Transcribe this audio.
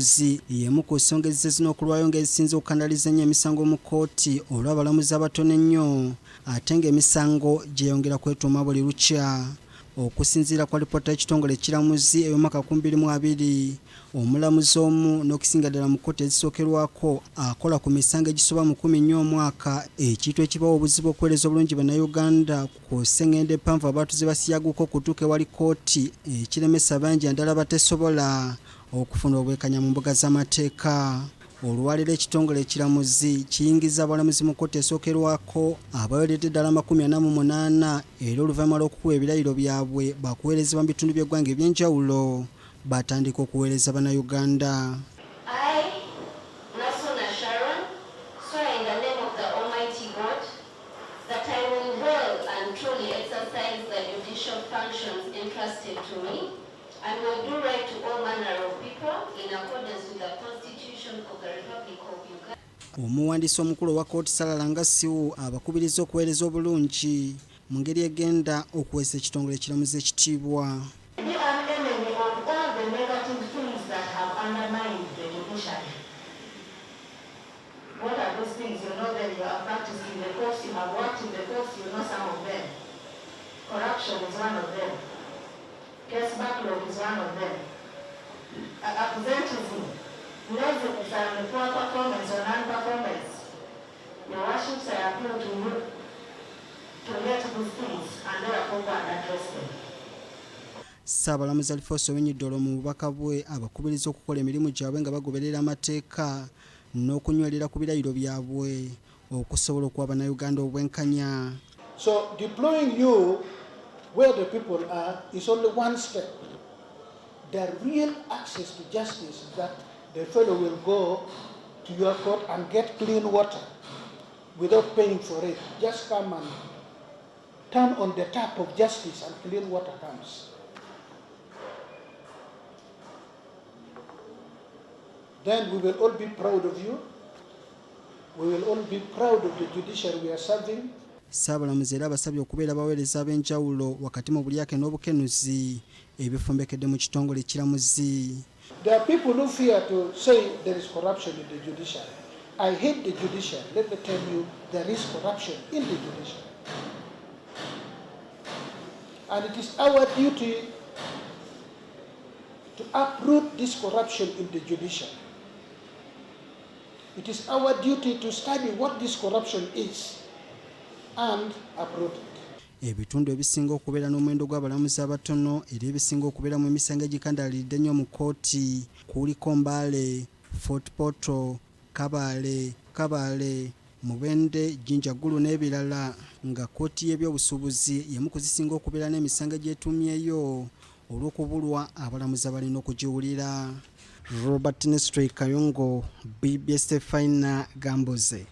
Nguzi yemu ku nsonga ezizina okulwayo ng'ezisinze okukandaliza ennyo emisango mu kkooti olw'abalamuzi abatono ennyo ate ng'emisango gyeyongera kwetuuma buli lukya. Okusinziira kwa lipoota y'ekitongole ekiramuzi ey'omwaka 2020, omulamuzi omu n'okusinga ddala mu kkooti ezisookerwako akola ku misango egisoba mu 10 omwaka ekintu ekibawa obuzibu okuweereza obulungi bannayuganda ku ssengendo empanvu abaatuze basiyaguuka okutuuka ewali kkooti ekiremesa bangi naddala batesobola okufuna obwekanya mu mbuga z'amateeka. Olwaleero ekitongole ekiramuzi kiyingiza abalamuzi mu kkooti esookerwako abaweredde ddala 48 era oluvannyuma lw'okukuba ebirayiro byabwe bakuweerezebwa mu bitundu by'eggwanga eby'enjawulo batandika okuweereza bannayuganda. And will do right to all manner of people in accordance with the Constitution of the Republic of Uganda. Omuwandiisi omukulu wa kkooti Ssabalamuzi abakubiriza okuweereza obulungi mu ngeri egenda okuweesa ekitongole ekiramuzi ekitiibwa. You are enemy of all the negative things that have undermined the judiciary. What are those things? You know them, you are practicing the course, you have worked in the course, you know some of them. Corruption is one of them. Case backlog is one of them. Absenteeism, laziness and poor performance or non-performance. Your worships, I appeal to you to get these things and therefore go and address them. Uganda Alfonse Owiny Dollo mu bubaka bwe abakubiriza okukola emirimu gyabwe nga bagoberera amateeka n'okunywerera ku birayiro byabwe okusobola okuwa bannayuganda obwenkanya. So deploying you where the people are is only one step. The real access to justice is that the fellow will go to your court and get clean water without paying for it. Just come and turn on the tap of justice and clean water comes. Then we will all be proud of you. We will all be proud of the judiciary we are serving. Ssaabalamuzi era abasabye okubeera abaweereza ab'enjawulo wakati mu bulyake n'obukenuzi ebifumbekedde mu kitongole ekiramuzi. There are people who fear to say there is corruption in the judiciary. I hate the judiciary. Let me tell you, there is corruption in the judiciary. And it is our duty to uproot this corruption in the judiciary. It is our duty to study what this corruption is and uproot it. Ebitundu ebisinga okubeera n'omuwendo gw'abalamuzi abatono era ebisinga okubeera mu emisango egikandalidde ennyo mu kkooti kuliko Mbale, Fort Portal, Kabale, Mubende, Jinjagulu n'ebirala nga kkooti y'ebyobusuubuzi yemu kuzisinga okubeera n'emisango egyetuumyeyo olw'okubulwa abalamuzi abalina okugiwulira. Robert Nestre Kayongo, BBS Fina Gamboze.